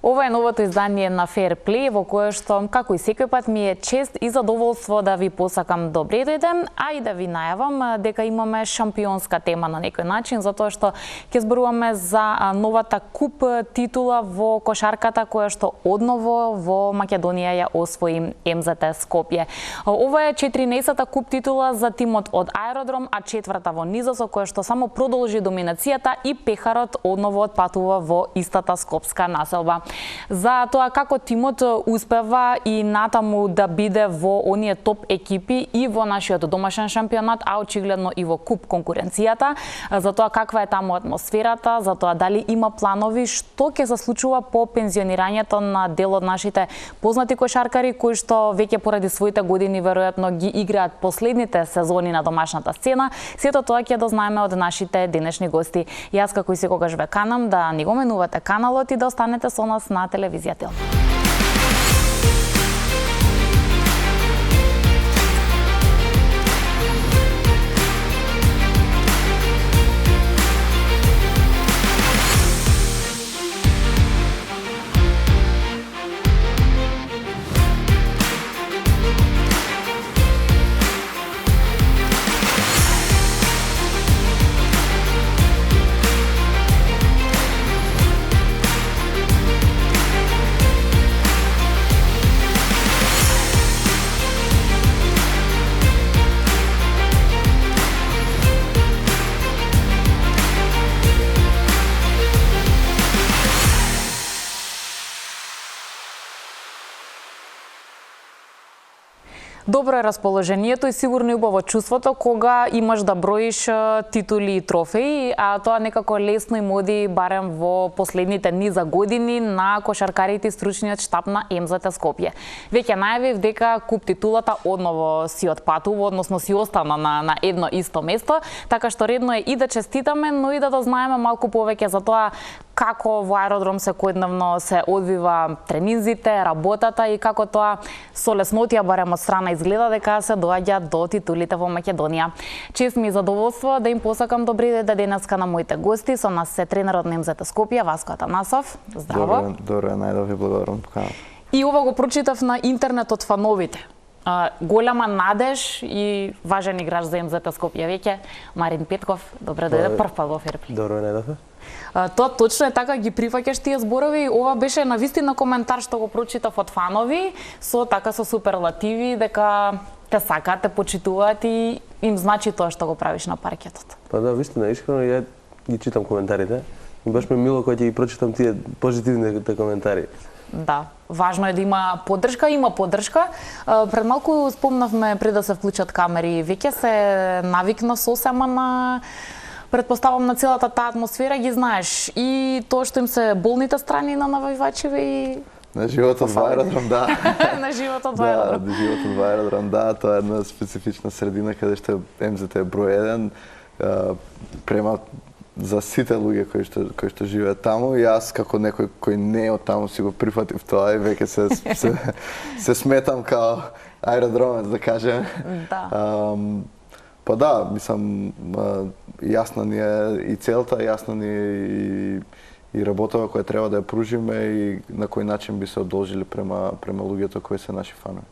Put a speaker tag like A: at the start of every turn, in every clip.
A: Ова е новото издание на Fair Play, во кое што, како и секој пат, ми е чест и задоволство да ви посакам добри дојден, а и да ви најавам дека имаме шампионска тема на некој начин, затоа што ќе зборуваме за новата куп титула во кошарката, која што одново во Македонија ја освои МЗТ Скопје. Ова е 14-та куп титула за тимот од Аеродром, а 4-та во низот, со која што само продолжи доминацијата и пехарот одново отпатува во истата скопска населба. За тоа како тимот успева и натаму да биде во оние топ екипи и во нашиот домашен шампионат, а очигледно и во куп конкуренцијата, за тоа каква е таму атмосферата, за тоа дали има планови, што ќе се случува по пензионирањето на дел од нашите познати кошаркари кои што веќе поради своите години веројатно ги играат последните сезони на домашната сцена. Сето тоа ќе дознаеме од нашите денешни гости. Јас како и секогаш ве канам да ни го менувате каналот и да останете со нас на телевизија Тел. Добро е расположението и сигурно и убаво чувството кога имаш да броиш титули и трофеи, а тоа некако лесно им оди барем во последните низа години на кошаркарите и стручниот штаб на МЗТ Скопје. Веќе најавив дека куп титулата одново си отпатува, односно си остана на едно исто место, така што редно е и да честитаме, но и да дознаеме малку повеќе за тоа како во Аеродром секојдневно се одвива тренинзите, работата и како тоа со леснотија барем од страна изгледа дека се доаѓа до титулите во Македонија. Чест ми и задоволство да им посакам добри дојде денеска на моите гости. Со нас се тренерот на МЗТ Скопје, Васко Атанасов. Здраво.
B: Добро, најдов ви благодарам.
A: И ова го прочитав на интернет од фановите. Голема надеж и важен играч за МЗТ Скопје веќе, Марин Петков. Добре дојде прв пат во Fair Play.
B: Добро, најдов.
A: Тоа точно е така, ги прифаќаш тие зборови. Ова беше навистина коментар што го прочитав од фанови, со суперлативи дека те сакаат, те почитуваат и им значи тоа што го правиш на паркетот.
B: Па да, вистина, искрено ја ги читам коментарите. И баш ме мило кога ќе ги прочитам тие позитивните коментари.
A: Да, важно е да има поддршка. Пред малку спомнавме пред да се вклучат камери, веќе се навикна сосема на предпоставам на целата таа атмосфера, ги знаеш и тоа што им се болните страни на навивачиве и
B: на животот во Аеродром, да.
A: На животот во Аеродром.
B: Да, животот во Аеродром, да, тоа е една специфична средина каде што МЗТ е број 1 према за сите луѓе кои што живеат таму. И јас како некој кој не е од таму си го прифатив тоа и веќе се сметам као аеродромец, да кажем.
A: Да.
B: Па да, мислам, јасна ни е и целта, јасна ни е и работава која треба да ја пружиме и на кој начин би се одолжили према луѓето кои се наши фанови.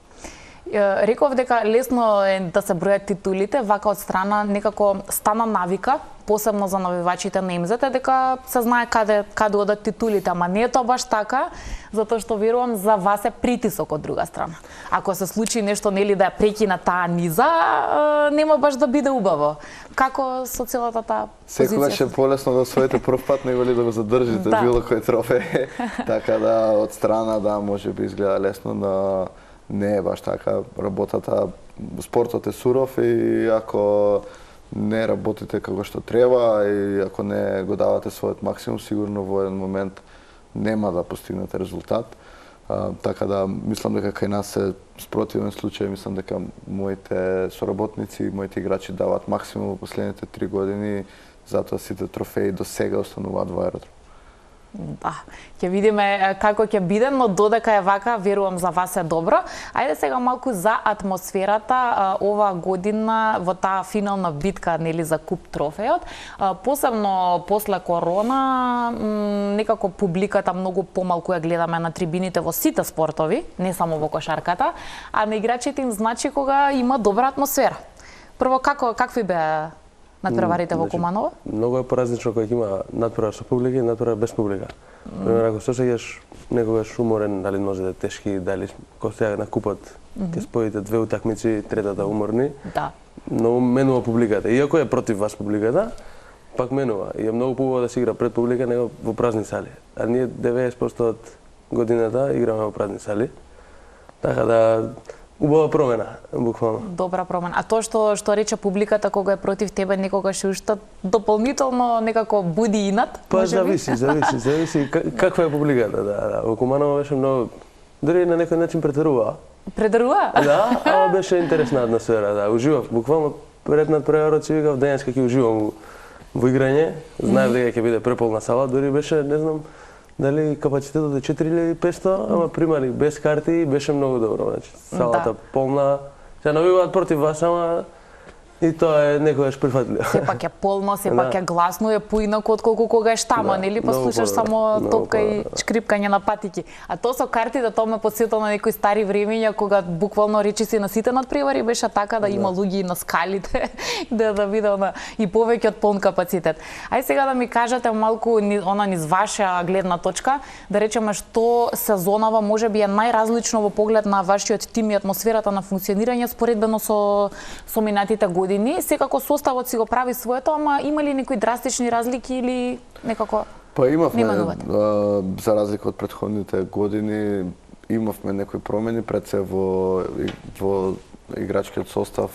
A: Реков дека лесно е да се бројат титулите, вака од страна некако стана навика, посебно за навивачите на МЗТ, дека се знае каде одат титулите, ама не е тоа баш така, затоа што верувам за вас е притисок од друга страна. Ако се случи нешто нели да ја прекина таа низа, нема баш да биде убаво. Како со целата таа позиција?
B: Секогаш е полесно да освоите прв пат него ли да го задржите било кој трофеј. Така да од страна да може би изгледа лесно, но не е баш така. Работата, спортот е суров и ако не работите како што треба и ако не го давате својот максимум, сигурно во еден момент нема да постигнете резултат. Така да мислам дека кај нас е спротивен случај, мислам дека моите соработници, моите играчи даваат максимум во последните 3 години, затоа сите трофеи до сега остануваат во Аеродром.
A: Да, ќе видиме како ќе биде, но додека е вака, верувам за вас е добро. Ајде сега малку за атмосферата ова година во таа финална битка, нели, за куп трофејот. Посебно после корона, некако публиката многу помалку ја гледаме на трибините во сите спортови, не само во кошарката, а на играчите им значи кога има добра атмосфера. Прво, какви беа надпреварите во Куманово?
C: Многу е поразлично кога има надпревар со публика и надпревар без публика. Пример, ако се осеќаш некогаш уморен, дали може да е тешки, дали кога сега на купот ќе споите две утакмици, третата уморни.
A: Да.
C: Но менува публиката. Иако е против вас публиката, пак менува. И е многу поубаво да се игра пред публика него во празни сали. А ние 90% од годината играме во празни сали. Така да убава промена, буквално.
A: Добра промена. А тоа што рече публиката кога е против тебе, некогаш уште дополнително некако буди инат?
C: Па зависи каква е публиката, да. Во Куманово беше многу, дури на некој начин претерува.
A: Претерува?
C: Да, ама беше интересна атмосфера, да. Уживав, буквално пред надпреварот си викав денеска ќе уживам во играње. Знаев дека ќе биде преполна сала, дури беше, не знам, дали капацитетот е 4500, ама примали без карти, беше многу добро, значи салата полна. Се навиваат против вас, ама и тоа е некогаш прифатливо.
A: Сепак е полно, сепак е гласно, е поинако отколку кога е штама, нели? Па слушаш само топка и шкрипкање на патики. А тоа со картите, тоа ме потсетило на некои стари времења кога буквално речиси на сите надпревари беше така да има луѓе на скалите да биде и повеќе од полн капацитет. Ај сега да ми кажете малку низ ваша гледна точка, да речеме што сезонава можеби е најразлично во поглед на вашиот тим и атмосферата на функционирање споредбено со минатите години. Секако составот си го прави своето, ама има ли некои драстични разлики или некако?
B: Па имавме, за разлика од претходните години, имавме некои промени пред се во играчкиот состав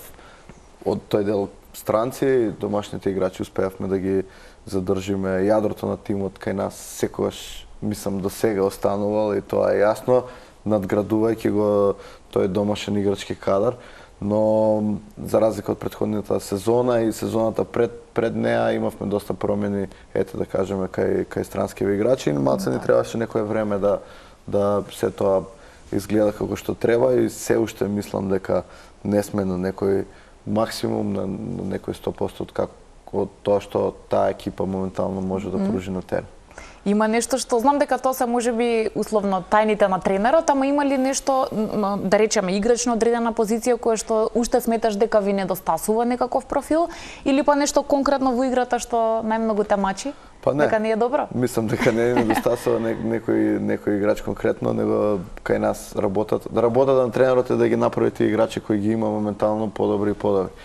B: од тој дел странци, домашните играчи успеавме да ги задржиме. Јадрото на тимот кај нас секогаш, мислам, до сега останувал и тоа е јасно, надградувајќи го тој домашен играчки кадар. Но за разлика од претходната сезона и сезоната пред неа имавме доста промени, ете да кажеме кај странскиви играчи, и малце ни требаше некое време да се тоа изгледа како што треба и се уште мислам дека не сме на некој максимум, на некој 100% од тоа што таа екипа моментално може да пружи на терен.
A: Има нешто што знам дека тоа се можеби условно тајните на тренерот, ама има ли нешто, да речеме, играчно одредена позиција која што уште сметаш дека ви недостасува некаков профил, или па нешто конкретно во играта што најмногу те мачи?
B: Па не.
A: Дека не е добро?
B: Мислам дека не недостасува некој играч конкретно, него кај нас работата на тренерот е да ги направи тие играчи кои ги има моментално подобри и подобри.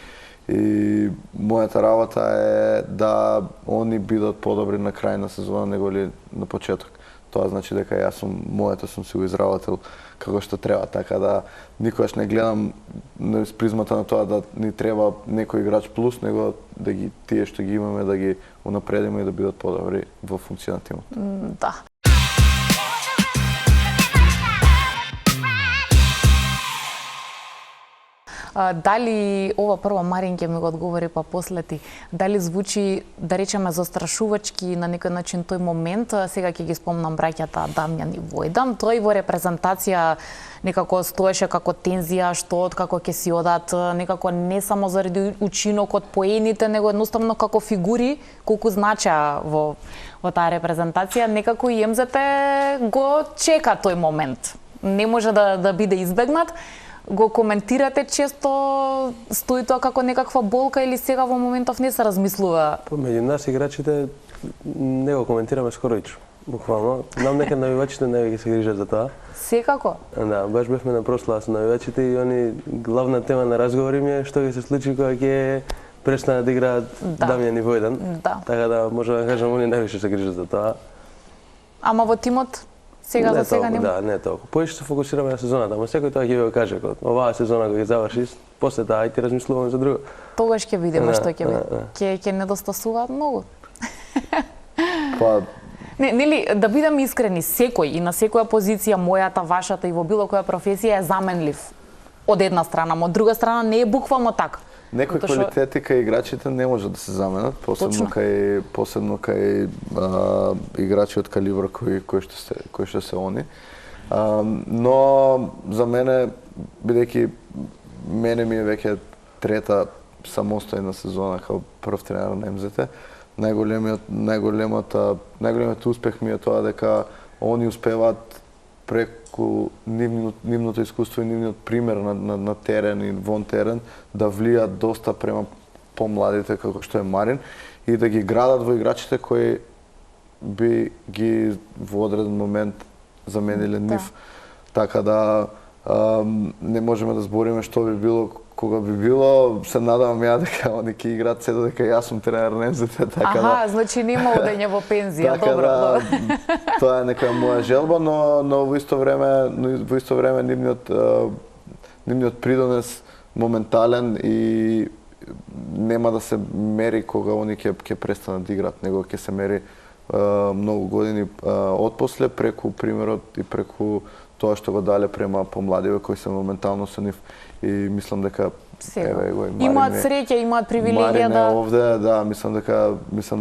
B: И мојата работа е да они бидат подобри на крај на сезона него ли на почеток. Тоа значи дека јас сум си го изработил како што треба, така да никогаш не гледам низ призмата на тоа да ни треба некој играч плюс, него да ги тие што ги имаме да ги унапредиме и да бидат подобри во функција на тимот.
A: Да. Дали ова прво Марин ќе ми го одговори, па после ти, дали звучи, да речеме, застрашувачки на некој начин тој момент, сега ќе ги спомнам браќата Дамјан и Војдан, тој во репрезентација некако стоеше како тензија, што како ќе си одат, некако не само заради учинокот, поените, него едноставно како фигури, колку значеа во таа репрезентација, некако и МЗП го чека тој момент. Не може да биде избегнат. Го коментирате често, стои тоа како некаква болка или сега во моментов не се размислува?
C: Па меѓу нас играчите не го коментираме скоројчо, буквално. Знам дека навивачите највеќе се грижат за тоа.
A: Секако?
C: Да, баш бевме на прослава со навивачите и они главна тема на разговори ми е што ќе се случи кога ќе престанат да играат Дамјан и Војдан.
A: Да.
C: Така да можеме да кажеме они највише се грижат за тоа.
A: Ама во тимот? Сега за сега нема?
C: Да, не толку. Поише се фокусираме на сезоната, ама секој тоа ќе ви го каже, кога оваа сезона кога ќе заврши, после таа ќе размислуваме за друго.
A: Тогаш ќе видиме што ќе биде. Ќе недостасуваат многу.
B: Па
A: нели, да бидеме искрени, секој и на секоја позиција, мојата, вашата и во било која професија е заменлив од една страна, но од друга страна не е буквално така.
B: Некои квалитети кај играчите не може да се заменат, посебно кај играчи од калибра кои што се они. Но за мене, бидејќи мене ми е веќе трета самостојна сезона као прв тренер на МЗТ, најголемиот успех ми е тоа дека они успеваат преку нивното искуство и нивниот пример на терен и вон терен да влијат доста према помладите како што е Марин и да ги градат во играчите кои би ги во одреден момент замениле нив. Така да не можеме да збориме што би било кога би било. Се надевам ја дека они ќе играат се додека јас сум тренер на МЗТ, така
A: да. Значи нема одење во пензија,
B: така
A: добро.
B: Да, тоа е некоја моја желба, но во исто време нивниот придонес моментален и нема да се мери кога они ќе престанат да играат, него ќе се мери многу години отпосле преку примерот и преку тоа што го дале према помладиве кои се моментално со нив и мислам дека
A: имаат среќа, имаат привилегија
B: да овде, да, мислам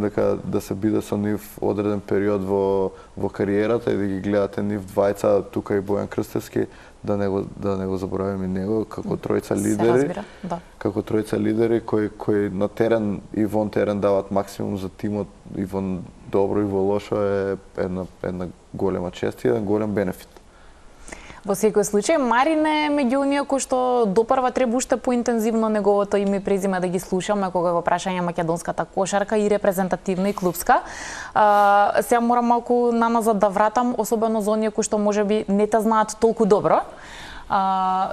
B: дека да се биде со нив одреден период во кариерата и да ги гледате нив двајца, тука и Бојан Крстевски, да не го забораваме него како тројца лидери. Како тројца лидери кои на терен и вон терен дават максимум за тимот и во добро и во лошо е една голема чест и еден голем бенефит.
A: Во секој случај, Марин е меѓу оние кои што допрва треба уште поинтензивно неговото име и презиме да ги слушаме кога го прашање македонската кошарка и репрезентативна и клубска. Сега морам малку наназад да вратам, особено за оние кои што можеби не те знаат толку добро.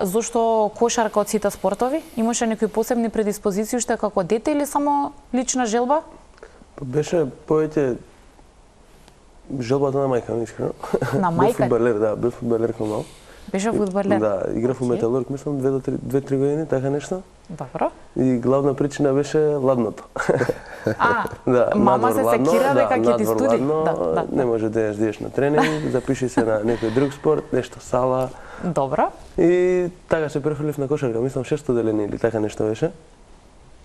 A: Зошто кошарка од сите спортови? Имаше некои посебни предиспозиции уште како дете или само лична желба?
C: Беше повеќе желбата на мајка ми, искрено.
A: На мајка?
C: Бев фудбалер, да, бев фудбалер кога мал.
A: Беше фудбалер?
C: Да, играв во Металург, мислам 2-3 години, така нешто.
A: Добро.
C: И главна причина беше ладното.
A: Да, мама се секира дека ќе ти студи.
C: Да, не може да идеш на тренинг, запиши се на некој друг спорт, нешто сала.
A: Добро.
C: И така се префрлив на кошарка, мислам 6 делени или така нешто беше.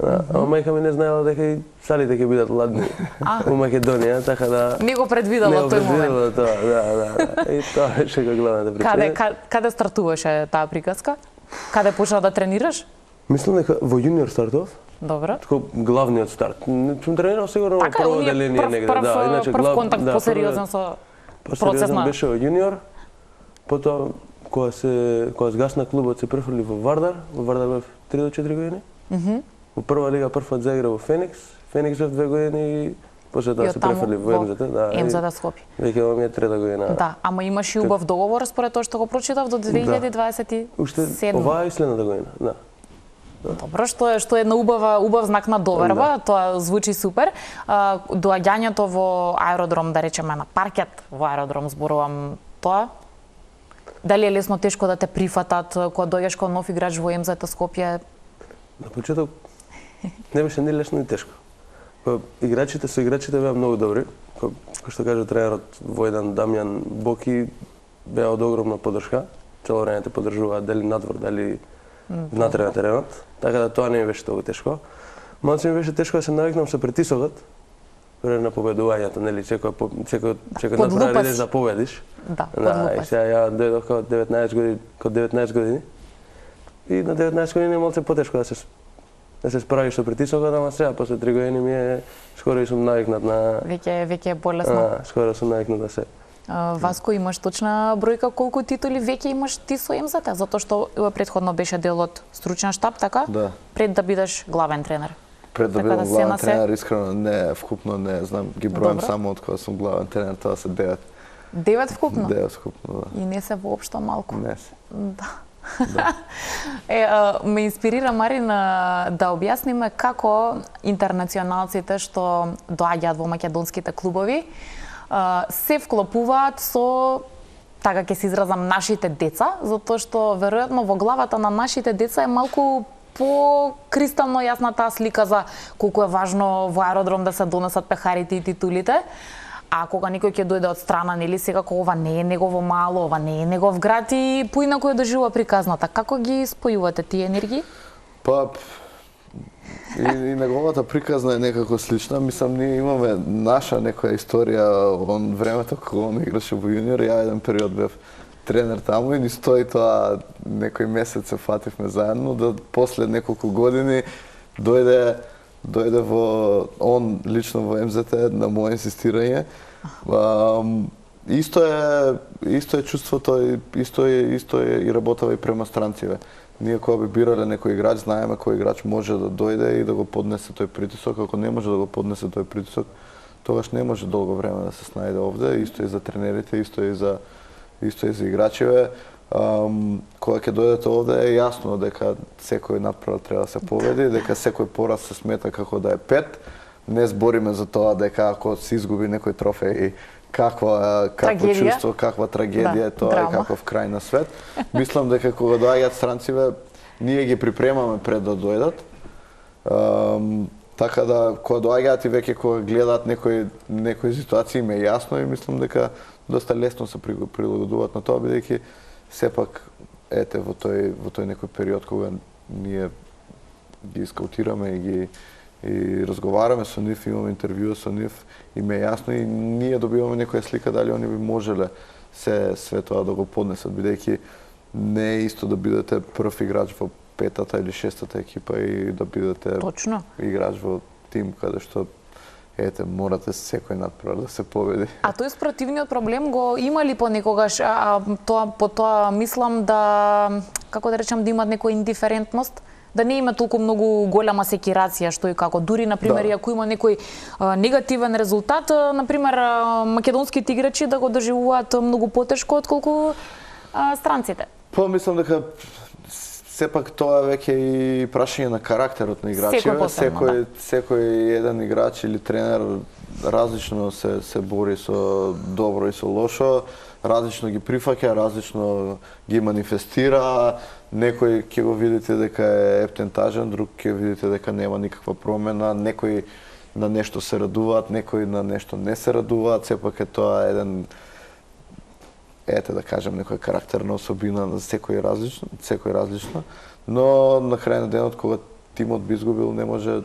C: Ама мајка ми не знаела дека и салите ќе бидат ладни во Македонија, така да
A: не го предвидела тој момент.
C: Да. И тоа беше главната причина.
A: Каде стартуваше таа приказка? Каде почна да тренираш?
C: Мислам дека во јуниор стартов.
A: Добро.
C: Тако главниот старт. Сум тренирал сигурно во прво деление негде, да, иначе
A: прв контакт посериозен со процесна.
C: Беше во јуниор. Потоа кога згасна клубот се префрли во Вардар бев 3 до 4 години. Во прва лига првпат заигра во Феникс бев 2 години и после тоа се префрли во МЗТ, да.
A: МЗТ Скопје.
C: Веќе ова ми е трета година.
A: Да, ама имаш и убав договор според тоа што го прочитав до 2027.
C: Уште оваа и следната година, да.
A: Добро, што е една убав знак на доверба, тоа звучи супер. Доаѓањето во аеродром, да речеме на паркет во аеродром, зборувам тоа. Дали е лесно, тешко да те прифатат кога доаѓаш како нов играч во МЗТ Скопје?
C: На почеток не беше ни лесно ни тешко. Играчите беа многу добри. Кој што кажа тренерот Војдан Дамјан Боки беа од огромна поддршка. Цело време те поддржуваат дали надвор, дали внатре на теренот. Така да тоа не ми беше толку тешко. Малку ми беше тешко да се навикнам со притисокот пред на победувањето, нели секој направи идеш да победиш.
A: Да,
C: и сега ја дојдов као 19 години. И на 19 години е малце потешко да се справиш со притисокот, ама сега после 3 години ми е скоро и сум навикнат на
A: Веќе е полесно.
C: Скоро сум навикнат на се.
A: Васко, имаш точна бројка колку титули веќе имаш ти со МЗТ, затоа што претходно беше дел од стручен штаб, така?
B: Да.
A: Пред да бидеш главен тренер.
B: Пред да бидам главен тренер, искрено не, вкупно не знам, ги бројам само од кога сум главен тренер, тоа се 9.
A: 9 вкупно?
B: 9 вкупно, да.
A: И не се воопшто малку.
B: Не се.
A: Да. Ме инспирира, Марин, да објасниме како интернационалците што доаѓаат во македонските клубови се вклопуваат со, така ќе се изразам, нашите деца, затоа што веројатно во главата на нашите деца е малку по-кристално јасна таа слика за колку е важно во аеродром да се донесат пехарите и титулите. А кога некој ќе дојде од страна, нели секако ова не е негово мало, ова не е негов град и поинаку ја доживува приказната. Како ги спојувате тие енергии?
B: Па И неговата приказна е некако слична. Мислам, ние имаме наша некоја историја он времето кога он играше во јуниор, ја еден период бев тренер таму и ни стои тоа некој месец се фативме заедно, да после неколку години дојде во он лично во МЗТ на моје инсистирање. Исто е чувството, исто е и работава и према странциве. Ние кога би бирале некој играч, знаеме кој играч може да дојде и да го поднесе тој притисок. Ако не може да го поднесе тој притисок, тогаш не може долго време да се снајде овде. Исто и за тренерите, исто и за играчиве. Кога ќе дојдете овде е јасно дека секој надпревар треба да се победи, дека секој пораз се смета како да е 5. Не збориме за тоа дека ако се изгуби некој трофеј, какво чувство, каква трагедија е тоа и каков крај на свет. Мислам дека кога доаѓаат странциве, ние ги припремаме пред да дојдат. Така да кога доаѓаат и веќе кога гледаат некои ситуации им е јасно и мислам дека доста лесно се прилагодуваат на тоа, бидејќи сепак ете во тој некој период кога ние ги скаутираме и разговараме со нив, имаме интервју со нив, им е јасно и ние добиваме некоја слика дали они би можеле све тоа да го поднесат, бидејќи не е исто да бидете прв играч во 5-та или 6-та екипа и да бидете играч во тим каде што морате секој надпревар да се победи.
A: А тој спротивниот проблем го има ли понекогаш? По тоа мислам да, како да речам, да имат некоја индиферентност, да не има толку многу голема секирација што и како. Дури, например, ако има некој негативен резултат, например, македонските играчи да го доживуваат многу потешко отколку странците.
B: Мислам дека сепак тоа веќе и прашање на карактерот на играчите. Секој еден играч или тренер различно се бори со добро и со лошо, различно ги прифаќа, различно ги манифестира. Некој ќе го видите дека е ептентажен, друг ќе видите дека нема никаква промена, некои на нешто се радуваат, некои на нешто не се радуваат, сепак е тоа еден да кажем некоја карактерна особина на секој различно, но на крај на денот кога тимот би изгубил не може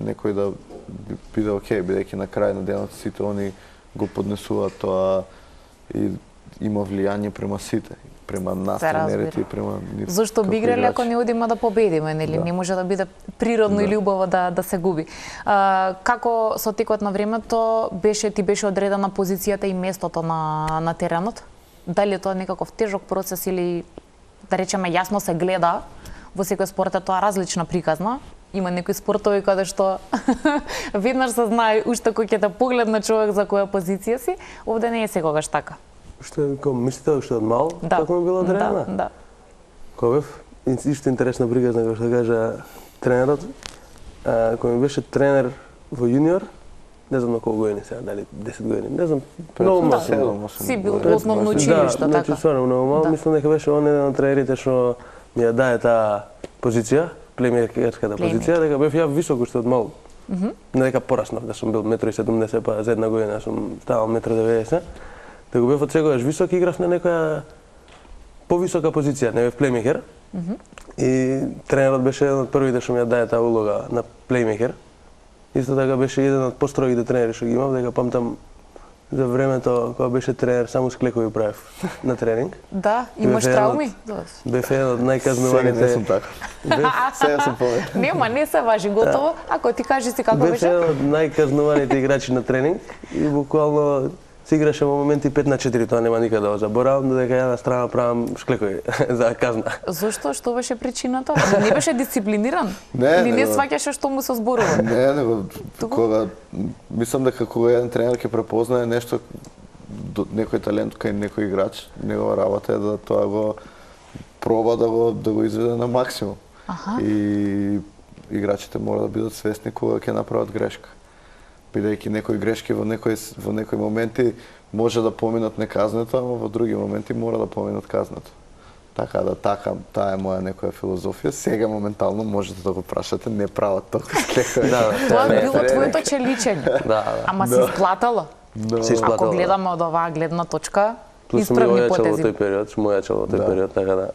B: некој да биде окей, бидејќи на крај на денот сите они го поднесуваат тоа и има влијание према сите, према нас тренерите и према нив.
A: Зошто би играле ако не одиме да победиме, нели? Не може да биде природно или убаво да се губи. Како со текот на времето ти беше одредена позицијата и местото на теренот? Дали тоа некаков тежок процес или да речеме јасно се гледа? Во секој спорт е тоа различна приказна. Има некои спортови каде што веднаш се знае уште кој ќе те погледне човек за која позиција си. Овде не е секогаш така.
C: Мислите уште од мал? Како ми било одредена?
A: Да.
C: Кога бев исто интересна приказна, како што кажа тренерот. Кога ми беше тренер во јуниор, не знам на колку години сега, дали 10 години, не знам, многу мал.
A: Си бил во основно училиште, така?
C: Значи, стварно многу мал. Мислам дека беше он еден од тренерите што ми ја даде таа позиција, плеймејкерската позиција, дека бев ја висок уште од мал. Не дека пораснав, да сум бил 1,70 м, па за една година сум ставал 1,90 м. Дека бев од секогаш висок, играв на некоја повисока позиција, не бев плеймејкер. И тренерот беше еден од првите што ми ја даде таа улога на плеймејкер. Исто така беше еден од построгите тренери што ги имав, дека памтам за времето кога беше тренер само склекови правев на тренинг.
A: Да, имаш трауми?
C: Бев еден од најказнуваните.
B: Сега не сум така. Сега сум повеќе.
A: Нема, не се важи, готово. Ако ти кажи си како беше?
C: Бев еден од најказнуваните играчи на тренинг и буквално се играше во моменти 5-4, тоа нема никаде да го заборавам, додека ја на страна правам шклекови за казна.
A: Зошто? Што беше причината? Не беше дисциплиниран?
B: Не,
A: или не сваќаше што му се зборува?
B: Не, кога мислам дека кога еден тренер ќе препознае нешто, некој талент кај некој играч, негова работа е да тоа го проба да го изведе на максимум. И играчите мора да бидат свесни кога ќе направат грешка. Бидејќи некои грешки во некои моменти може да поминат неказнето, ама во други моменти мора да поминат казнето. Така да таа е моја некоја филозофија. Сега моментално можете да го прашате, не прават толку склекови.
A: Тоа било твоето челичење. Ама си исплатало. Ако гледаме од оваа гледна точка, исправни потези.
C: Сум ојачал во тој период, така да.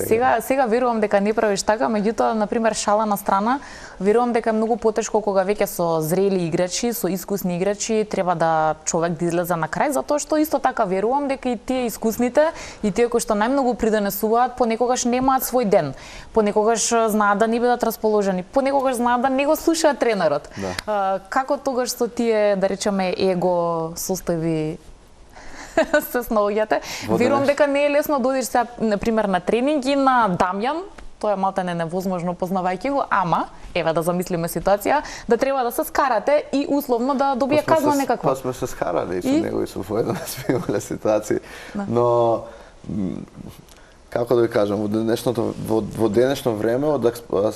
A: Сега верувам дека не правиш така, меѓутоа, на пример, шала на страна, верувам дека е многу потешко кога веќе со зрели играчи, со искусни играчи треба да човек да излезе на крај, затоа што исто така верувам дека и тие искусните и тие кои што најмногу придонесуваат понекогаш немаат свој ден. Понекогаш знаат да не бидат расположени, понекогаш знаат да не го слушаат тренерот.
B: Да.
A: Како тогаш со тие, да речеме, его состави се снаоѓате? Верувам дека не е лесно да одиш сега, например, на тренинги на Дамјан, тоа е малтене невозможно познавајќи го, ама, еве да замислиме ситуација, да треба да се скарате и условно да добие казна некаква.
B: Па сме се скарали и со него и со воедно сме имале ситуации, но како да ви кажам, во денешно време од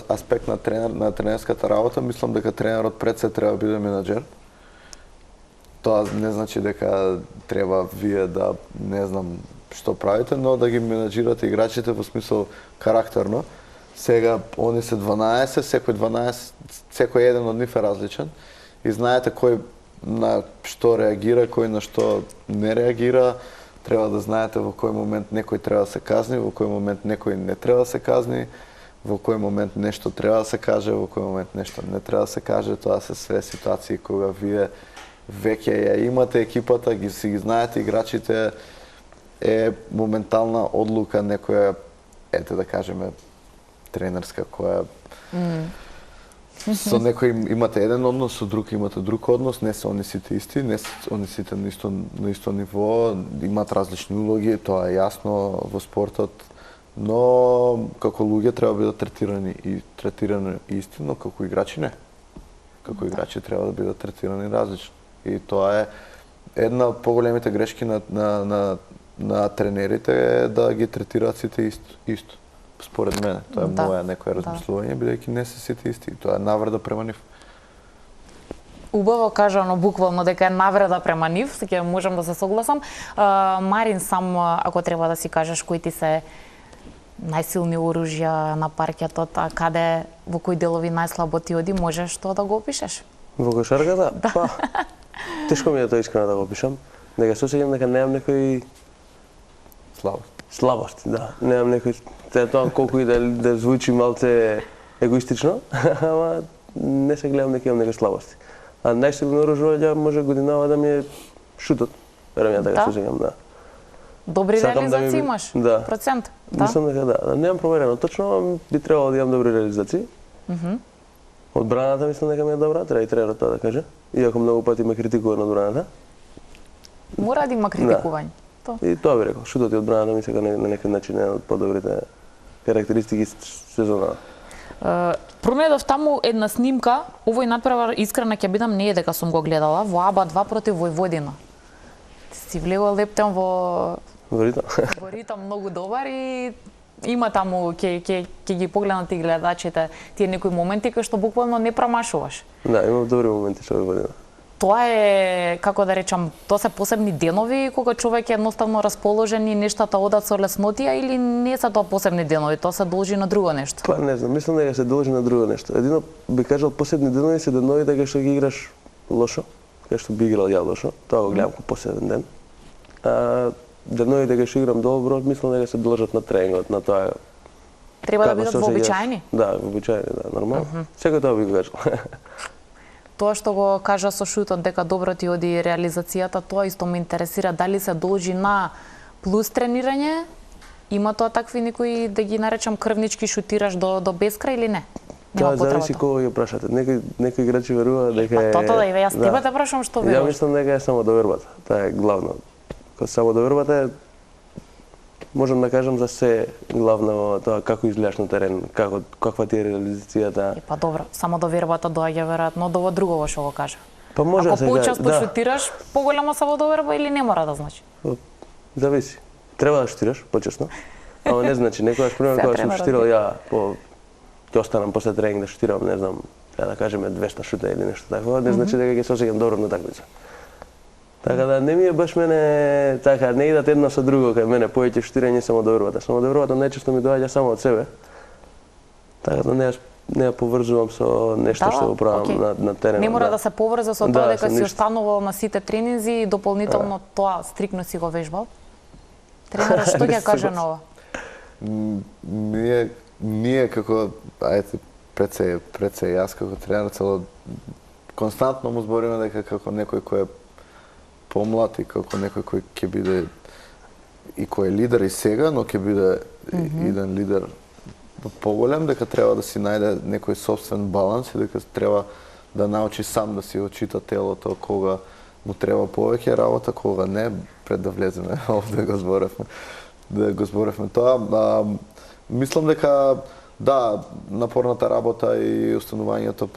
B: аспект на тренерската работа, мислам дека тренерот пред се треба да биде менаџер. Тоа не значи дека треба вие да не знам што правите, но да ги менаџирате играчите во смисол карактерно. Сега они се 12, секој еден од нив е различен и знаете кој на што реагира, кој на што не реагира. Треба да знаете во кој момент некој треба да се казни, во кој момент некој не треба да се казни, во кој момент нешто треба да се каже, во кој момент нешто не треба да се каже. Тоа се све ситуации кога вие веќе ја имате екипата, ги знаете играчите, е моментална одлука некоја, ете да кажеме, тренерска, која со некој имате еден однос, со друг имате друг однос, не се они сите исти, не се они сите на исто ниво, имаат различни улоги, тоа е јасно во спортот, но како луѓе треба да бидат третирани исти, но како играчи не. Како играчи треба да бидат третирани различно. И тоа е една од поголемите грешки на тренерите е да ги третираат сите исто. Според мене, тоа е моја некоја размислување, бидејќи не се сите исти. Тоа е навреда према нив.
A: Убаво кажано буквално дека е навреда према нив, ќе можам да се согласам. Марин, сам ако треба да си кажеш кои ти се најсилни оружја на паркетот, а каде, во кои делови најслабо ти оди, можеш тоа да го опишеш?
C: Во кошарката? Да. Па, тешко ми е тоа искрено да го опишам. Дека се осеќам дека немам некој слабост, да. Немам некој тоа колку и да звучи малце егоистично, ама не се гледам дека имам некои слабости. А најсилно оружје може годинава да ми е шутот. Верам ја така се осеќам, да.
A: Добри реализации имаш?
C: Да.
A: Процент? Да.
C: Мислам дека да. Немам проверено точно, би требало да имам добри реализации. Одбраната мислам дека ми е добра, треба и тренерот тоа да каже. Иако многу пати ме критикува на одбраната.
A: Мора да има критикување.
C: И тоа би рекол, шутот и одбраната ми сега на некој начин е од подобрите карактеристики сезонава.
A: Пронедов таму една снимка, овој надпревар искрена ќе бидам, не е дека сум го гледала, во АБА 2 против Војводина. Си влегол лептен во ритам многу добар и има таму ќе ги погледнат и гледачите тие некои моменти кои што буквално не промашуваш.
C: Да, има добри моменти со Војводина.
A: Тоа е, како да речам, тоа се посебни денови кога човек е едноставно расположен и нештата одат со леснотија или не се тоа посебни денови, тоа се должи на друго нешто?
C: Па не знам, мислам дека се должи на друго нешто. Едино би кажал посебни денови се деновите кога што ги играш лошо, кога што би играл ја лошо, тоа го гледам како посебен ден. А деновите кога што играм добро, мислам дека се должат на тренингот, на тоа.
A: Треба да бидат вообичаени?
C: Да, вообичаени, да, нормално. Секој тоа би го кажал.
A: Тоа што го кажа со шутот дека добро ти оди реализацијата, тоа исто ме интересира дали се должи на плюс тренирање, има тоа такви некои да ги наречам крвнички шутираш до besкрај или не?
C: Тоа зависи кога ги прашате. Некои играчи веруваат дека е.
A: Па тоа да еве јас тебе те прашам што веруваш.
C: Ја мислам дека е само довербата. Тоа е главно. Кога само довербата е, можам да кажам за се главно тоа како изгледаш на терен, каква ти е реализацијата.
A: Па добро, само довербата доаѓа веројатно до друго што го кажа.
C: Па може
A: ако почесто шутираш, поголема самодоверба или не мора да значи?
C: Зависи. Треба да шутираш почесто. Ама не значи, некогаш пример кога сум шутирал ја ќе останам после тренинг да шутирам, не знам, да кажеме 200 шута или нешто такво, не значи дека ќе се осеќам добро на такмица. Така да не ми е баш мене така, не идат едно со друго кај мене, повеќе шутирање самодовербата. Самодовербата најчесто ми доаѓа само од себе. Така да не ја поврзувам со нешто што го правам на теренот.
A: Не мора да се поврза со тоа дека си останувал на сите тренинзи и дополнително тоа стрикно си го вежбал. Тренерот што ќе каже на ова?
B: Ние како пред се јас како тренер константно му збориме дека како некој кој е помлад и како некој кој ќе биде и кој е лидер и сега, но ќе биде еден лидер поголем, дека треба да си најде некој собствен баланс и дека треба да научи сам да си очита телото кога му треба повеќе работа, кога не, пред да влеземе овде го зборевме тоа. Мислам дека да, напорната работа и установањето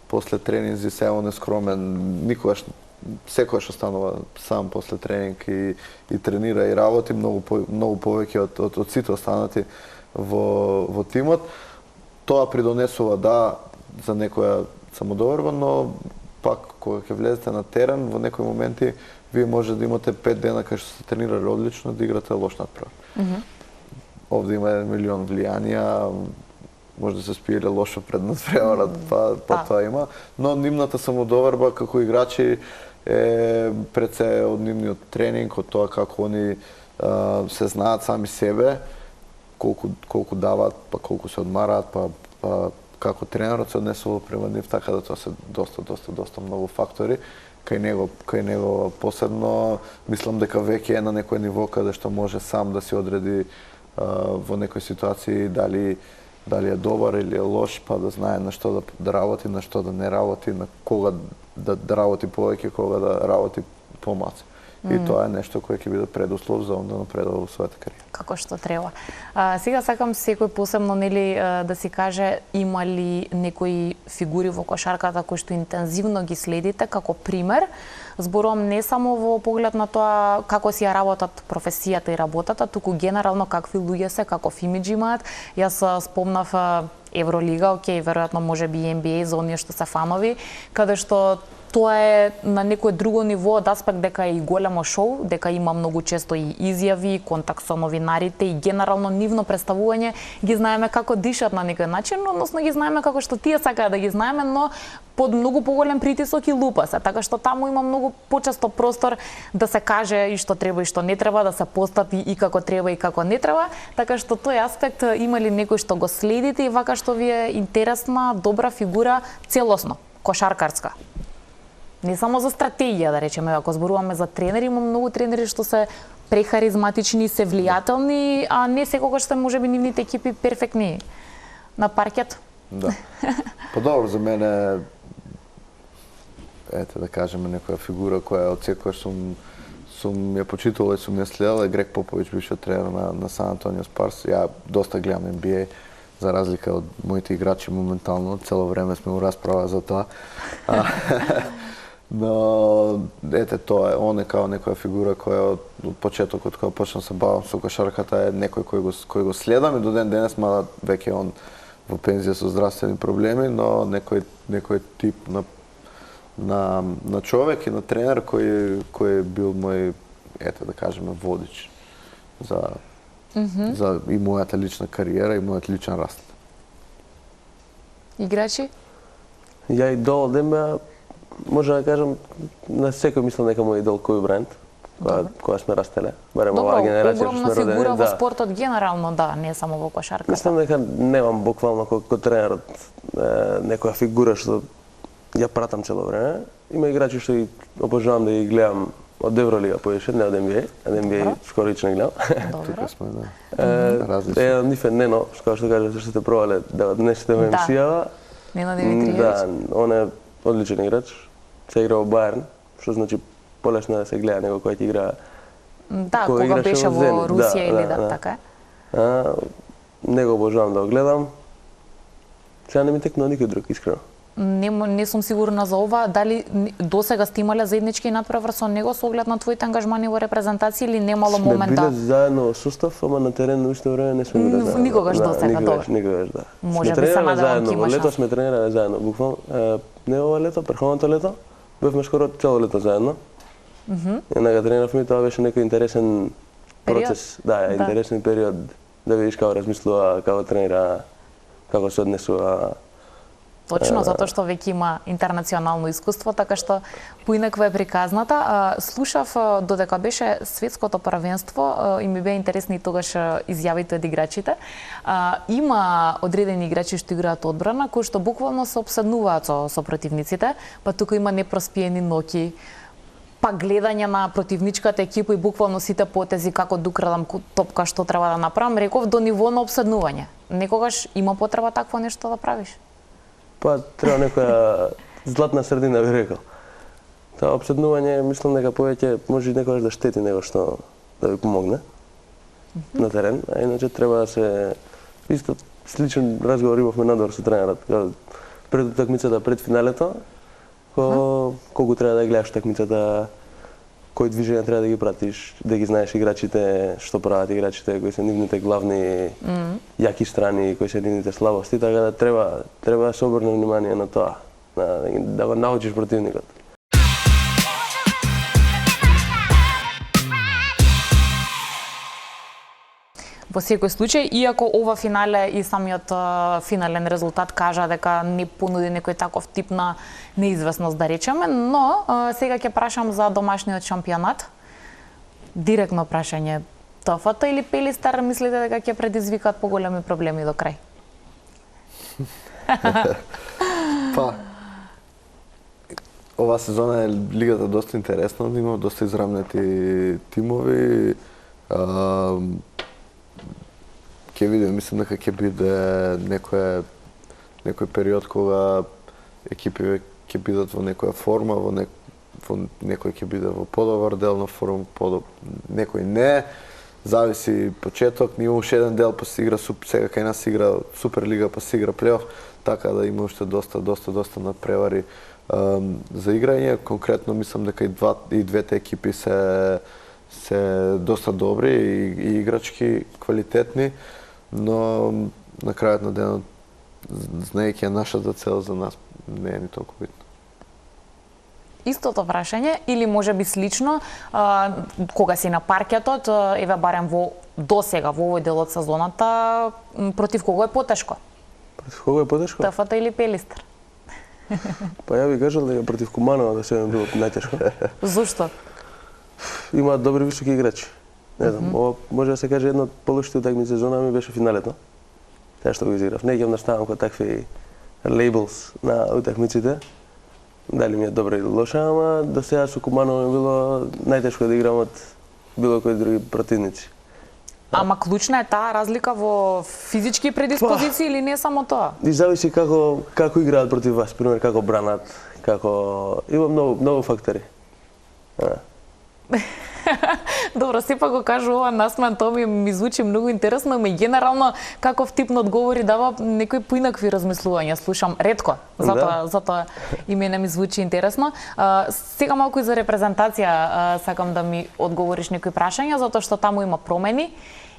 B: после тренинзи се он е скромен, никогаш секогаш останува сам после тренинг и тренира и работи многу повеќе од сите останати во тимот. Тоа придонесува за некоја самодоверба, но пак кога ќе влезете на терен во некои моменти вие може да имате 5 дена кај што се тренирали одлично да играте лош надпревар. Овде има 1 милион влијанија, може да се спиеле лошо пред надпреварот, па тоа има, но нивната самодоверба како играчи е пред се од нивниот тренинг, од тоа како они се знаат сами себе, колку дават, па колку се одмараат, па како тренерот се однесува према нив, така да тоа се доста многу фактори. Кај него посебно мислам дека веќе е на некој ниво каде што може сам да се одреди во некои ситуации дали е добар или е лош, па да знае на што да работи, на што да не работи, на кога да работи повеќе, кога да работи помалку. И тоа е нешто кое ќе биде предуслов за он да напредува во својата кариера.
A: Како што треба. Сега сакам секој посебно да си каже има ли некои фигури во кошарката кои што интензивно ги следите како пример. Зборувам не само во поглед на тоа како си ја работат професијата и работата, туку генерално какви луѓе се, каков имиџ имаат. Јас спомнав Евролига, окей, веројатно можеби и NBA за оние што се фанови, каде што тоа е на некој друго ниво од аспект дека е и големо шоу, дека има многу често и изјави, контакт со новинарите и генерално нивно представување ги знаеме како дишат на некој начин, односно ги знаеме како што тие сакаат да ги знаеме, но под многу поголем притисок и лупа се, така што таму има многу почесто простор да се каже и што треба и што не треба, да се постапи и како треба и како не треба, така што тој аспект има ли некој што го следите и вака што ви е интересна, добра фигура целосно, кошаркарска? Не само за стратегија, да речеме, ако зборуваме за тренери, има многу тренери што се прехаризматични, се влијателни, а не секогаш се можеби нивните екипи перфектни на паркет.
B: Да. Па добро, за мене да кажеме некоја фигура која од секогаш сум ја почитувал и сум ја следел е Грег Попович, бившиот тренер на Сан Антонио Спарс. Ја доста гледам NBA, за разлика од моите играчи моментално, цело време сме у расправа за тоа. Но тоа е, он е као некоја фигура која од почетокот кога почнав се бавам со кошарката е некој кој го следам и до ден денес, мада веќе он во пензија со здравствени проблеми, но некој тип на човек и на тренер кој бил мој, да кажеме, водич за и мојата лична кариера и мојот личен раст.
A: Играчи?
C: Ја идол одем, може да кажам, на секој мислам дека мој идол Коби Брајант, кога сме растеле, барем оваа генерација што сме родени.
A: Огромна фигура во спортот генерално, да, не само во кошарката.
C: Мислам дека немам буквално како тренерот некоја фигура што ја пратам цело време. Има играчи што и обожавам да ги гледам од Евролига поише, не од NBA. Од NBA скоро ич не гледам.
B: Тука сме, да. Различно.
C: Еден од нив е Нено, како што кажете, што сте пробале да однесете во емисијава.
A: Нено Димитриевич.
C: Да, он е одличен играч. Се игра во Баерн, што значи полесно да се гледа него кој ќе игра.
A: Да, кога беше во Русија или така е.
C: Него обожавам да го гледам. Сега не ми текнува никој друг, искрено.
A: Не сум сигурна за ова, дали досега сте имале заеднички надпревар со него со оглед на твоите ангажмани во репрезентација или немало момента?
C: Сме биле заедно во сустав, ама на терен во исто време не сме биле заедно.
A: Никогаш досега, добро.
C: Никогаш, да.
A: Може би се надевам ќе имаш.
C: Во лето сме тренирале заедно, буквално. Не ова лето, претходното лето. Бевме скоро цело лето заедно. Една га трениравме, тоа беше некој интересен процес. Да, интересен период да видиш како размислува, како тренира, како се однесува
A: Точно, затоа што веќе има интернационално искуство, така што поинаква е приказната. Слушав додека беше светското првенство и ми беа интересни тогаш изјавите од играчите. Има одредени играчи што играат одбрана кои што буквално се опседнуваат со противниците, па тука има непроспиени ноќи, па гледање на противничката екипа и буквално сите потези како да украдам топка што треба да направам, реков до ниво на опседнување. Некогаш има потреба такво нешто да правиш?
C: Па треба некоја златна средина, би рекол. Тоа опседнување, мислам дека повеќе може некогаш да штети него што да ви помогне на терен, а иначе треба да се исто сличен разговор имавме надвор со тренерот пред утакмицата, пред финалето, колку треба да гледаш утакмицата, кои движења треба да ги пратиш, да ги знаеш играчите, што прават играчите, кои се нивните главни јаки страни, кои се нивните слабости, така да треба да се обрне внимание на тоа, да го научиш противникот.
A: Во секој случај, иако ова финале и самиот финален резултат кажа дека не понуди некој таков тип на неизвестност, да речеме, но сега ќе прашам за домашниот шампионат. Директно прашање. ТФТ или Пелистер мислите дека ќе предизвикаат поголеми проблеми до крај?
B: Па, ова сезона е лигата доста интересна, има доста израмнети тимови. Ќе видим, мислам дека ќе биде некој период кога екипи ќе бидат во некоја форма, во некој ќе биде во подобар дел на форма, некој не. Зависи почеток, ние уште еден дел па се игра сега кај нас се игра Суперлига, па се игра плейоф, така да има уште доста надпревари за играње. Конкретно мислам дека и двете екипи се доста добри и играчки, квалитетни, но на крајот на денот, знаејќи ја нашата цел, за нас не е ни толку битно.
A: Истото прашање или можеби слично, кога си на паркетот, еве барем досега во овој дел од сезоната, против кого е потешко?
C: Против кого е потешко?
A: ТФТ или Пелистер?
C: Па ја ви кажал дека против Куманова да се било најтешко.
A: Зошто?
C: Имаат добри високи играчи. Не знам, ова може да се каже една од полошите утакмици сезона ми беше финалето. Тоа што го изиграв. Не ќе да ставам кога такви лейблс на утакмиците. Дали ми е добра или лоша, ама до сега со Куманова ми било најтешко да играм од било кои други противници.
A: Ама клучна е таа разлика во физички предиспозиции или не само тоа?
C: И зависи како играат против вас, пример како бранат, како има многу фактори.
A: Добро, сепак го кажу ова насмеан, тоа ми звучи многу интересно, ама и генерално каков тип на одговори дава некои поинакви размислувања, слушам ретко, затоа и мене ми звучи интересно. Сега малку и за репрезентација сакам да ми одговориш некои прашања, затоа што таму има промени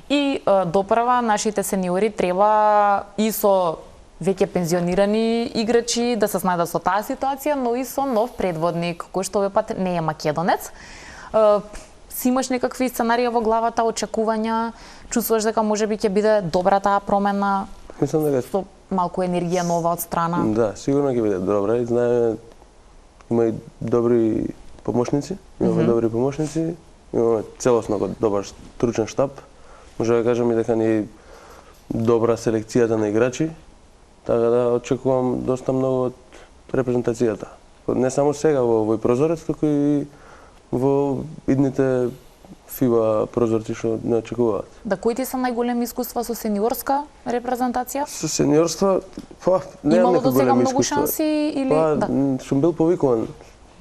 A: и допрва нашите сениори треба и со веќе пензионирани играчи да се снајдат со таа ситуација, но и со нов предводник, кој што овој пат не е македонец. Си имаш некакви сценарија во главата, очекувања, чувствуваш дека можеби ќе биде добра таа промена?
C: Мислам дека
A: со малку енергија нова од страна.
C: Да, сигурно ќе биде добра и знаеме има и добри помошници, имаме целосно добар стручен штаб. Може да кажам и дека ни е добра селекцијата на играчи, така да очекувам доста многу од репрезентацијата. Не само сега во овој прозорец, туку и во идните ФИБА прозорци што не очекуваат.
A: Да, кои ти се најголеми искуства со сениорска репрезентација?
C: Со сениорство, немам некои големи искуства.
A: Многу шанси или
C: да? Сум бил повикуван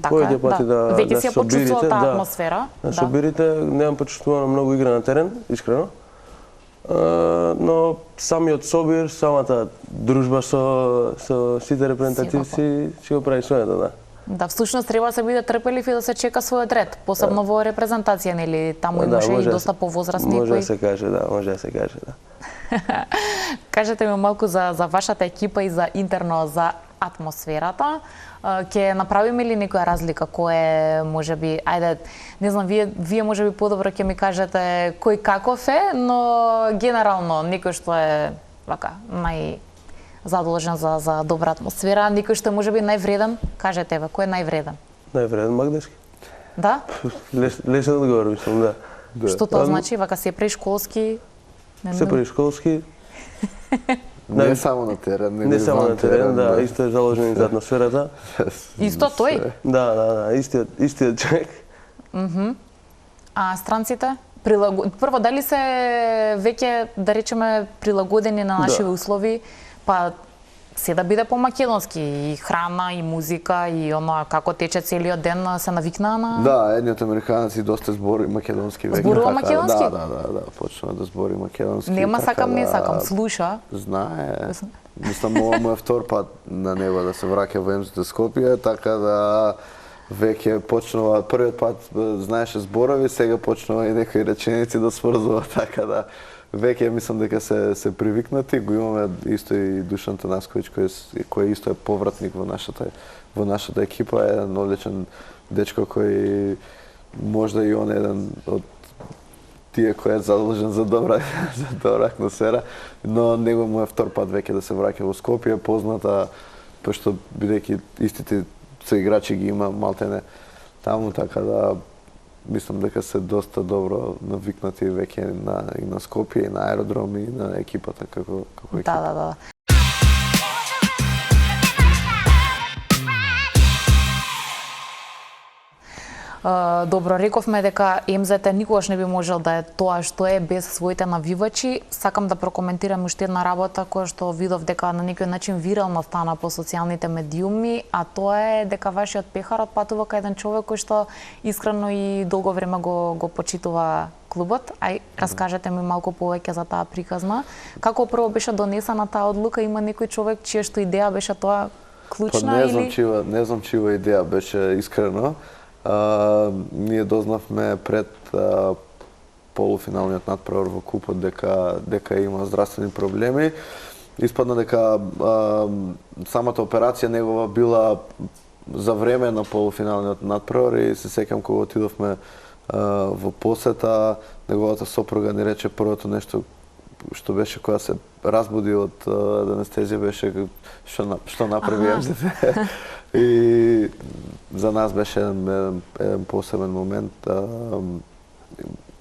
A: повеќе пати да веќе се почувствува таа атмосфера.
C: На собирите немам почувствувано многу игра на терен, искрено. Но самиот собир, самата дружба со сите репрезентативци си го прави своето, да.
A: Да, всушност треба да се биде трпелив и да се чека својот ред, посебно во репрезентација, нели, таму имаше и доста повозрастни кои...
C: Може да се каже, да.
A: Кажете ми малку за вашата екипа и за интерно за атмосферата. Ќе направиме ли некоја разлика кој е, можеби, ајде, не знам, вие можеби подобро ќе ми кажете кој каков е, но генерално некој што е вака задолжен за добра атмосфера, некој што може би највреден, кажете ве, кој е највреден?
C: Највреден Магдешки.
A: Да?
C: Лесен одговор, мислам, да.
A: Што тоа значи, вака се предшколски?
C: Се предшколски.
B: Не само на терен,
C: не само на терен, да, исто е заложен и за атмосферата.
A: Исто тој?
C: Да, истиот човек.
A: А странците? Прво, дали се веќе, да речеме, прилагодени на нашиве услови, па се да биде по-македонски, и храна, и музика, и оно како тече целиот ден, се навикнаа на...
B: Да, едниот американец и доста збори македонски веќе.
A: Зборува македонски?
B: Да, почнува да збори македонски.
A: Нема сакам, не сакам, слуша.
B: Знае. Мислам, ова му е втор пат на него да се враќа во МЗТ Скопје, така да веќе почнува, првиот пат знаеше зборови, сега почнува и некои реченици да сврзува, така да веќе мислам дека се привикнати. Го имаме исто и Душан Танасковиќ кој исто е повратник во нашата екипа, е еден одличен дечко кој можда и он е еден од тие кој е задолжен за добра атмосфера, но него му е втор пат веќе да се враќа во Скопје, позната пошто бидејќи истите играчи ги има малтене таму, така да мислам дека се доста добро навикнати веќе и на Скопје, и на аеродром, и на екипата како екипа.
A: Да. Добро, рековме дека МЗТ никогаш не би можел да е тоа што е без своите навивачи. Сакам да прокоментирам уште една работа која што видов дека на некој начин вирално стана по социјалните медиуми, а тоа е дека вашиот пехар отпатува кај еден човек кој што искрено и долго време го почитува клубот. Ај, раскажете ми малку повеќе за таа приказна. Како прво беше донесена таа одлука? Има некој човек чија што идеја беше тоа клучна или?
B: Не знам чија идеја беше искрено. Ние дознавме пред полуфиналниот надпревар во купот дека има здравствени проблеми. Испадна дека самата операција негова била за време на полуфиналниот надпревар и се сеќам кога отидовме во посета, неговата сопруга ни рече првото нешто што беше кога се разбуди од анестезија беше што направи МЗТ. И за нас беше еден посебен момент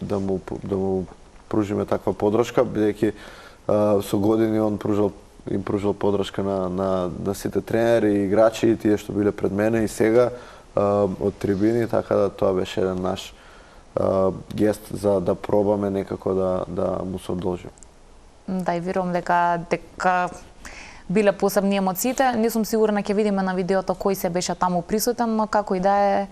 B: да му пружиме таква подршка, бидејќи со години он им пружил подршка на сите тренери и играчи, и тие што биле пред мене и сега од трибини, така да тоа беше еден наш гест за да пробаме некако да му се одолжим.
A: Да, и верувам дека биле посебни емоциите. Не сум сигурна ќе видиме на видеото кој се беше таму присутен, но како и да е,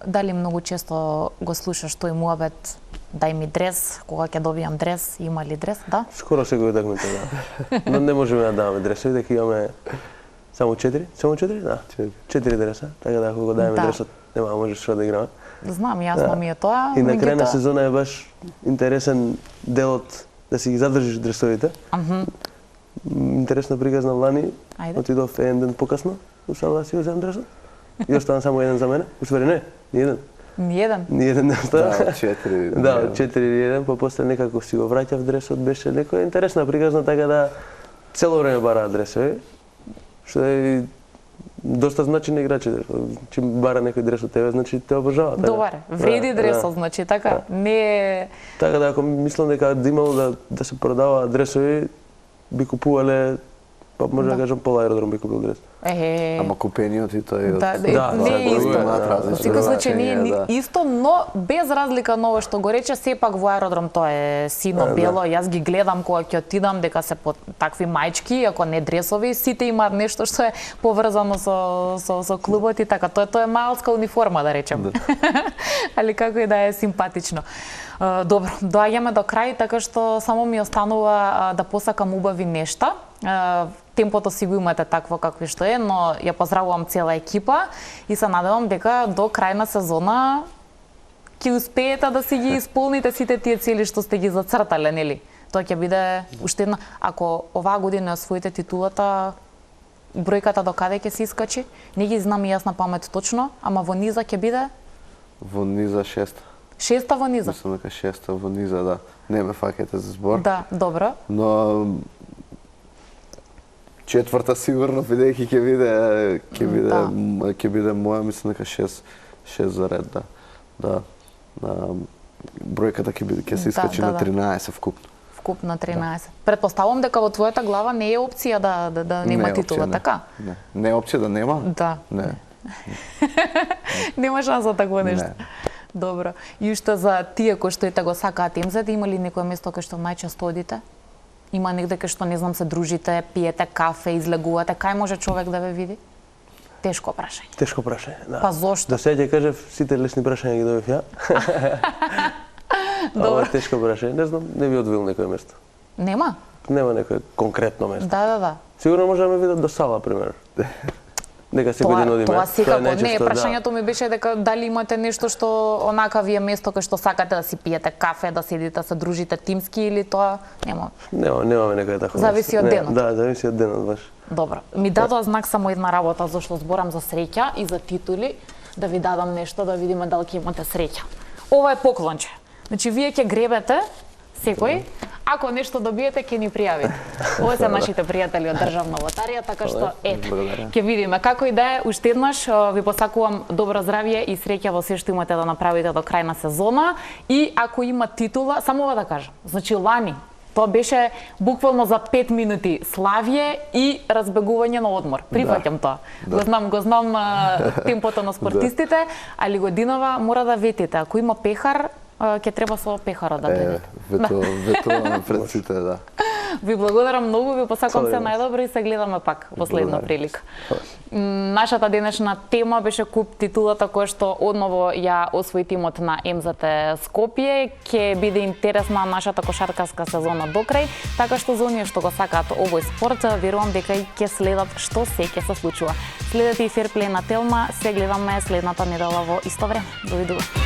A: дали многу често го слушаш тој муабет, дај ми дрес, кога ќе добијам дрес, има ли дрес, да?
C: Скоро секој такмица, да. Но не можеме да даваме дресови, дека имаме само 4? Само 4? Да. 4 дреса, така да кога дајме дресот, нема можеш што да играме.
A: Знам, јасно ми е тоа.
C: И на крај на сезона е баш интересен делот да си ги задржиш дресовите. Интересна приказна влани. Отидов еден ден покасно, ушал да си го земам дресот. И остана само еден за мене. Усвари не, ни еден. Ни еден не остана.
B: Да, 4.
C: Да, 4 и еден, па после некако си го враќав дресот, беше некоја интересна приказна, така да цело време бара дресови. Што е доста значени играчи. Чим бара некој дрес од тебе, значи те обожава.
A: Добар, вреди дресот, значи така, не е...
C: Така да, ако мислам дека имало да се продава дресови, би купувале, па може да кажам пола аеродром би купил дрес.
B: Ама купениот и тој...
A: Да, не е исто. Во секој случај не е исто, но без разлика на ова што го рече, сепак во аеродром тоа е сино бело. Јас ги гледам кога ќе отидам дека се по такви мајчки, ако не дресови, сите имаат нешто што е поврзано со клубот и така. Тоа е малска униформа, да речем. Али како и да е симпатично. Добро, доаѓаме до крај, така што само ми останува да посакам убави нешта. Темпото си го имате такво какви што е, но ја поздравувам цела екипа и се надевам дека до крај на сезона ќе успеете да си ги исполните сите тие цели што сте ги зацртале, нели? Тоа ќе биде уште една, ако оваа година освоите титулата, бројката до каде ќе се искачи? Не ги знам и јас на памет точно, ама во низа ќе биде?
B: Во низа 6.
A: 6 во низа?
B: Мислам дека 6 во низа, да. Не ме фаќате за збор.
A: Да, добро.
B: Но четврта сигурно, бидејќи ќе биде моја, мислам дека 6 за ред, да. Бројката ќе се искачи на 13 вкупно.
A: Вкупно 13. Предпоставувам дека во твојата глава не е опција да нема титула, така?
B: Не е опција да нема?
A: Да.
B: Не.
A: Нема шанса такво нешто. Добро. И уште за тие кои што го сакаат МЗ, има ли некое место кај што најчесто одите? Има негде кај што, не знам, се дружите, пиете кафе, излегувате, кај може човек да ве види? Тешко прашање.
C: Тешко прашање, да.
A: Па зошто?
C: До сега ќе кажев сите лесни прашања ги добив ја.
A: Добро.
C: Тешко прашање, не знам, не ви одвил некое место.
A: Нема?
C: Нема некое конкретно место.
A: Да.
C: Сигурно може да ме видат до сала, пример. Дека секој ден одиме.
A: Тоа секако не, прашањето ми беше дека дали имате нешто што онака ви е место кај што сакате да си пиете кафе, да седите, се дружите тимски или тоа нема?
C: Немаме некоја таква.
A: Зависи од денот.
C: Да, зависи од денот баш.
A: Добро. Ми дадоа знак само една работа зашто зборам за среќа и за титули, да ви дадам нешто да видиме дали ќе имате среќа. Ова е поклонче. Значи вие ќе гребете секој, ако нешто добиете ќе ни пријавите. Ова се нашите пријатели од Државна лотарија, така што ќе видиме како и да е. Уште еднаш ви посакувам добро здравје и среќа во се што имате да направите до крај на сезона и ако има титула, само ова да кажам. Значи лани тоа беше буквално за 5 минути славје и разбегување на одмор. Прифаќам тоа. Го знам темпото на спортистите, али годинава мора да ветите. Ако има пехар, ќе треба со пехарот да гледате.
B: Ветуваме пред сите, да.
A: Ви благодарам многу, ви посакувам се најдобро и се гледаме пак во следна прилика. Нашата денешна тема беше куп титулата која што одново ја освои тимот на МЗТ Скопје. Ќе биде интересна нашата кошаркарска сезона до крај, така што за оние што го сакаат овој спорт, верувам дека ќе следат што се ќе се случува. Следете и Ферплей на Телма, се гледаме следната недела во исто време. Довидуваме.